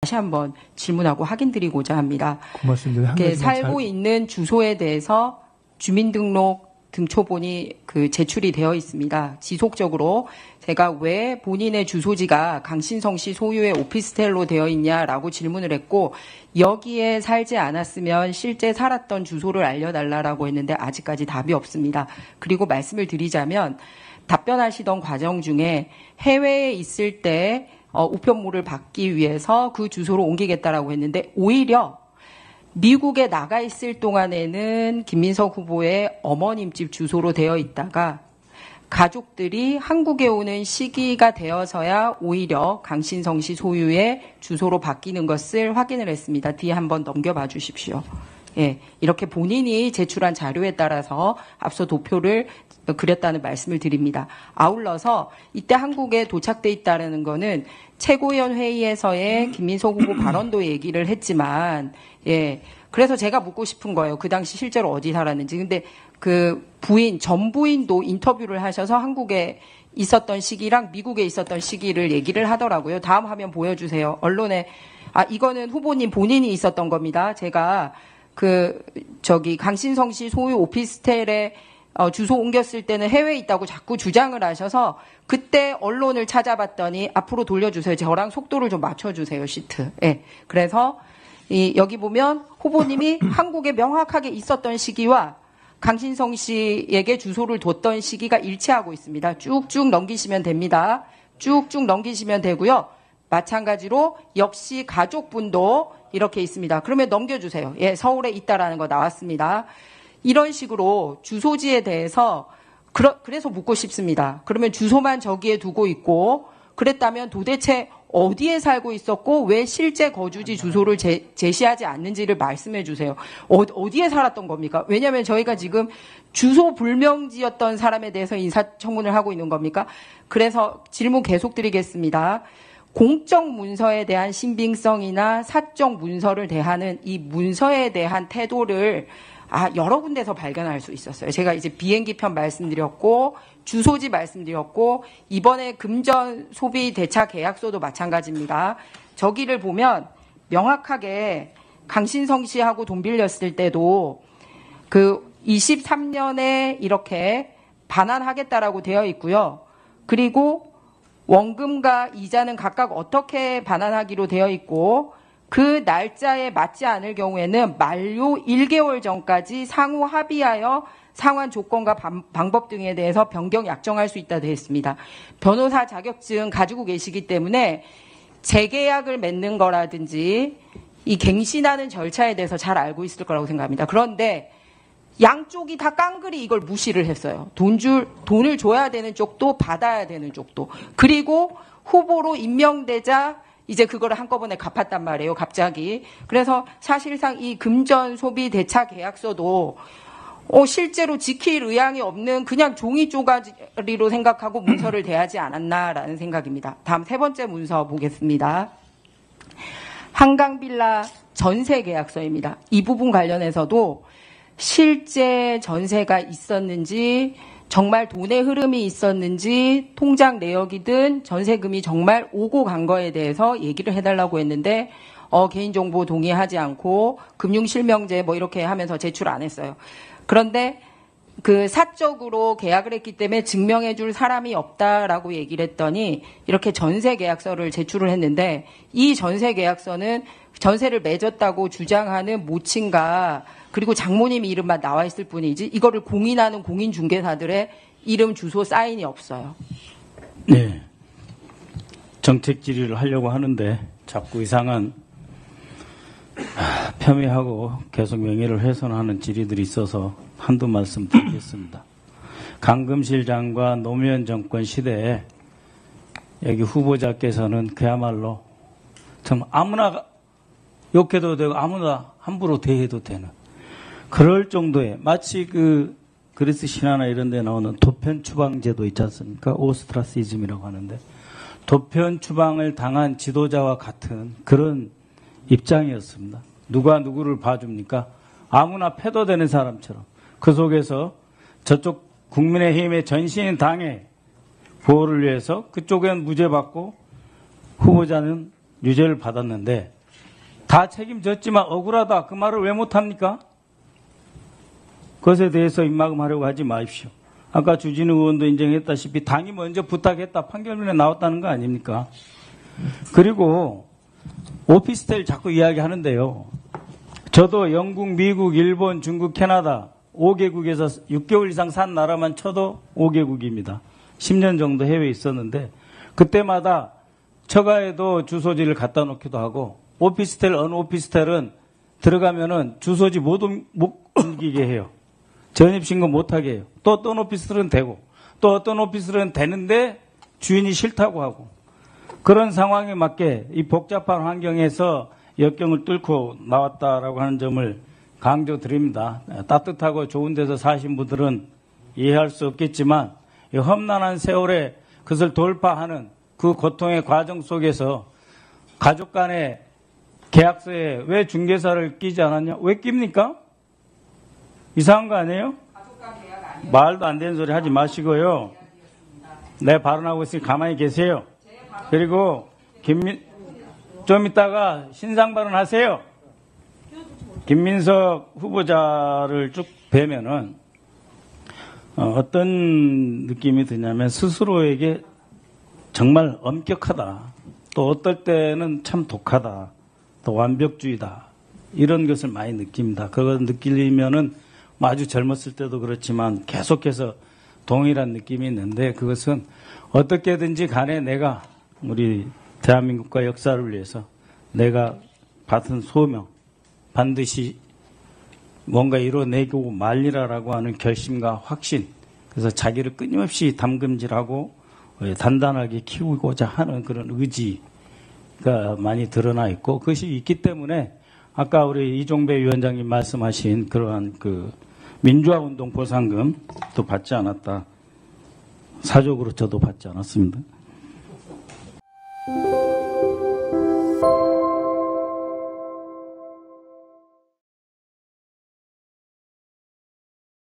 다시 한번 질문하고 확인드리고자 합니다. 고맙습니다. 살고 있는 주소에 대해서 주민등록 등초본이 제출이 되어 있습니다. 지속적으로 제가 왜 본인의 주소지가 강신성씨 소유의 오피스텔로 되어 있냐라고 질문을 했고, 여기에 살지 않았으면 실제 살았던 주소를 알려달라고 했는데 아직까지 답이 없습니다. 그리고 말씀을 드리자면 답변하시던 과정 중에 해외에 있을 때 우편물을 받기 위해서 그 주소로 옮기겠다라고 했는데, 오히려 미국에 나가 있을 동안에는 김민석 후보의 어머님 집 주소로 되어 있다가 가족들이 한국에 오는 시기가 되어서야 오히려 강신성 씨 소유의 주소로 바뀌는 것을 확인을 했습니다. 뒤에 한번 넘겨봐 주십시오. 예, 이렇게 본인이 제출한 자료에 따라서 앞서 도표를 그렸다는 말씀을 드립니다. 아울러서 이때 한국에 도착돼 있다는 거는 최고위원 회의에서의 김민석 후보 발언도 얘기를 했지만, 예, 그래서 제가 묻고 싶은 거예요. 그 당시 실제로 어디 살았는지. 근데 전 부인도 인터뷰를 하셔서 한국에 있었던 시기랑 미국에 있었던 시기를 얘기를 하더라고요. 다음 화면 보여주세요. 언론에, 이거는 후보님 본인이 있었던 겁니다. 제가 강신성 씨 소유 오피스텔에 주소 옮겼을 때는 해외에 있다고 자꾸 주장을 하셔서 그때 언론을 찾아봤더니 앞으로 돌려주세요. 저랑 속도를 좀 맞춰주세요, 시트. 예. 그래서 여기 보면 후보님이 한국에 명확하게 있었던 시기와 강신성 씨에게 주소를 뒀던 시기가 일치하고 있습니다. 쭉쭉 넘기시면 됩니다. 쭉쭉 넘기시면 되고요. 마찬가지로 역시 가족분도 이렇게 있습니다. 그러면 넘겨주세요. 예, 서울에 있다라는 거 나왔습니다. 이런 식으로 주소지에 대해서 그래서 묻고 싶습니다. 그러면 주소만 저기에 두고 있고 그랬다면 도대체 어디에 살고 있었고 왜 실제 거주지 주소를 제시하지 않는지를 말씀해 주세요. 어디에 살았던 겁니까? 왜냐하면 저희가 지금 주소 불명지였던 사람에 대해서 인사청문을 하고 있는 겁니까? 그래서 질문 계속 드리겠습니다. 공적 문서에 대한 신빙성이나 사적 문서를 대하는 이 문서에 대한 태도를 여러 군데서 발견할 수 있었어요. 제가 이제 비행기 편 말씀드렸고 주소지 말씀드렸고 이번에 금전 소비 대차 계약서도 마찬가지입니다. 저기를 보면 명확하게 강신성 씨하고 돈 빌렸을 때도 23년에 이렇게 반환하겠다라고 되어 있고요. 그리고 원금과 이자는 각각 어떻게 반환하기로 되어 있고 그 날짜에 맞지 않을 경우에는 만료 1개월 전까지 상호 합의하여 상환 조건과 방법 등에 대해서 변경 약정할 수 있다 되어 있습니다. 변호사 자격증 가지고 계시기 때문에 재계약을 맺는 거라든지 이 갱신하는 절차에 대해서 잘 알고 있을 거라고 생각합니다. 그런데 양쪽이 다 깡그리 이걸 무시를 했어요. 돈을 줘야 되는 쪽도 받아야 되는 쪽도. 그리고 후보로 임명되자 이제 그거를 한꺼번에 갚았단 말이에요, 갑자기. 그래서 사실상 이 금전 소비 대차 계약서도 실제로 지킬 의향이 없는 그냥 종이 쪼가리로 생각하고 문서를 대하지 않았나라는 생각입니다. 다음 세 번째 문서 보겠습니다. 한강빌라 전세 계약서입니다. 이 부분 관련해서도 실제 전세가 있었는지, 정말 돈의 흐름이 있었는지, 통장 내역이든 전세금이 정말 오고 간 거에 대해서 얘기를 해달라고 했는데 개인정보 동의하지 않고 금융실명제 이렇게 하면서 제출 안 했어요. 그런데 사적으로 계약을 했기 때문에 증명해 줄 사람이 없다라고 얘기를 했더니 이렇게 전세 계약서를 제출을 했는데 이 전세 계약서는 전세를 맺었다고 주장하는 모친과 그리고 장모님 이름만 나와 있을 뿐이지 이거를 공인하는 공인중개사들의 이름, 주소, 사인이 없어요. 네. 정책 질의를 하려고 하는데 자꾸 이상한 폄훼하고 계속 명예를 훼손하는 질의들이 있어서 한두 말씀 드리겠습니다. 강금실장과 노무현 정권 시대에 여기 후보자께서는 그야말로 정말 아무나 욕해도 되고 아무나 함부로 대해도 되는 그럴 정도의 마치 그리스 신화나 이런 데 나오는 도편 추방제도 있지 않습니까? 오스트라시즘이라고 하는데 도편 추방을 당한 지도자와 같은 그런 입장이었습니다. 누가 누구를 봐줍니까? 아무나 패도 되는 사람처럼 그 속에서 저쪽 국민의힘의 전신당의 보호를 위해서 그쪽엔 무죄 받고 후보자는 유죄를 받았는데 다 책임졌지만 억울하다. 그 말을 왜 못합니까? 그것에 대해서 입막음하려고 하지 마십시오. 아까 주진우 의원도 인정했다시피 당이 먼저 부탁했다. 판결문에 나왔다는 거 아닙니까? 그리고 오피스텔 자꾸 이야기하는데요. 저도 영국, 미국, 일본, 중국, 캐나다 5개국에서 6개월 이상 산 나라만 쳐도 5개국입니다. 10년 정도 해외에 있었는데 그때마다 처가에도 주소지를 갖다 놓기도 하고 오피스텔, 어느 오피스텔은 들어가면은 주소지 못 옮기게 해요. 전입신고 못하게 해요. 또 어떤 오피스텔은 되고 또 어떤 오피스텔은 되는데 주인이 싫다고 하고 그런 상황에 맞게 이 복잡한 환경에서 역경을 뚫고 나왔다라고 하는 점을 강조드립니다. 따뜻하고 좋은 데서 사신 분들은 이해할 수 없겠지만 이 험난한 세월에 그것을 돌파하는 그 고통의 과정 속에서 가족 간의 계약서에 왜 중개사를 끼지 않았냐? 왜 낍니까? 이상한 거 아니에요? 말도 안 되는 소리 하지 마시고요. 내 발언하고 있으니 가만히 계세요. 그리고 좀 이따가 신상 발언하세요. 김민석 후보자를 쭉 뵈면은 어떤 느낌이 드냐면 스스로에게 정말 엄격하다. 또 어떨 때는 참 독하다. 또 완벽주의다. 이런 것을 많이 느낍니다. 그걸 느끼려면은 아주 젊었을 때도 그렇지만 계속해서 동일한 느낌이 있는데 그것은 어떻게든지 간에 내가 우리 대한민국과 역사를 위해서 내가 받은 소명 반드시 뭔가 이뤄내고 말리라라고 하는 결심과 확신, 그래서 자기를 끊임없이 담금질하고 단단하게 키우고자 하는 그런 의지가 많이 드러나 있고 그것이 있기 때문에 아까 우리 이종배 위원장님 말씀하신 그러한 그 민주화운동 보상금도 받지 않았다. 사적으로 저도 받지 않았습니다.